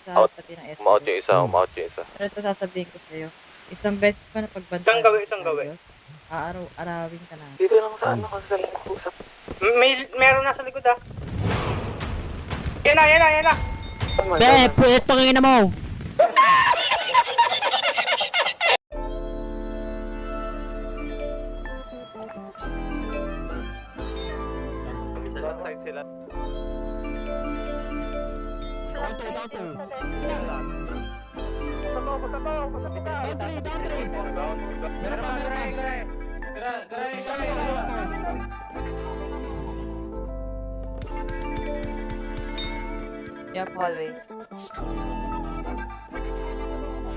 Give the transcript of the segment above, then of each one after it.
pusahan pati ng Umaot SLS. yung isa, umaot yung isa. Pero ito sasabihin ko sa'yo, isang beses pa na pagbantaan Isang gawi, mo isang sa gawi. Diyos, arawin ka na. Dito lang sa ano kasi lang usap. Meron nasa likod ah. Yan na, yan na, yan na. Be, pwetong ina mo! Last side sila. Yep, hallway.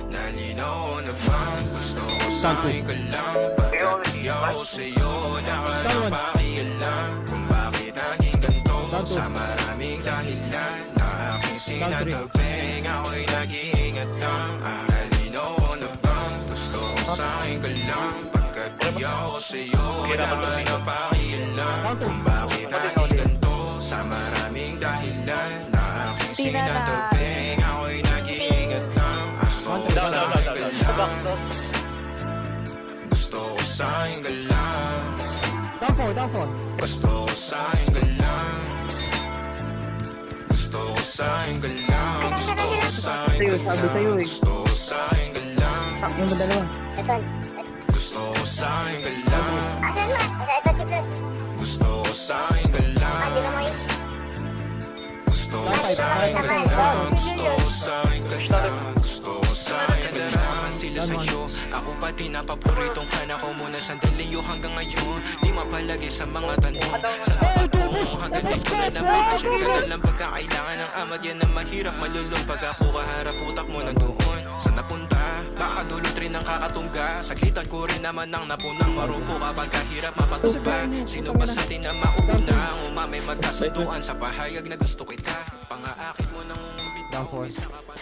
Nalinaw na bang gusto ko sa'yo ka lang? Pagkat ako sa'yo na ka na pakialam kung bakit naging ganito sa maraming dahilan na aking sinatagping ako'y nag-iingat lang. Nalinaw na bang gusto ko sa'yo ka lang? Pagkat di ako sa'yo na ka na pakialam kung bakit naging ganito sa maraming dahilan na aking sinatagping ako'y nag-iingat lang. Gusto ko sa'yo ka lang. Gusto ko sa'yo ka lang. Gusto ko sa'yo ka lang. Gusto ko sa'yo ka lang. Gusto ko sa'yo ka lang. Yung dalawa. Gusto ko sa'yo ka lang. Gusto ko sa'yo ka lang. Gusto ko sa'yo ka lang. Gusto ko sa'yo ka lang. Gusto ko sa'yo ka lang. Sila sa'yo, ako pati napaboritong ka na ko muna sandali yo hanggang ngayon. Di mapalagi sa mga tanong sa patungo hanggang di ko na napakasyan ka na lang pagkakailangan ng amat. Yan ang mahirap malulong pag ako kaharap utak mo nandoon. Saan napunta? Baka dulot rin ang kakatungga. Saglitan ko rin naman ang napunang marupo kapag kahirap mapatumba. Sino ba sa atin na mauna ang umamay magkasunduan sa pahayag na gusto kita? Pangaakit mo nang umumbitaw isa ka pa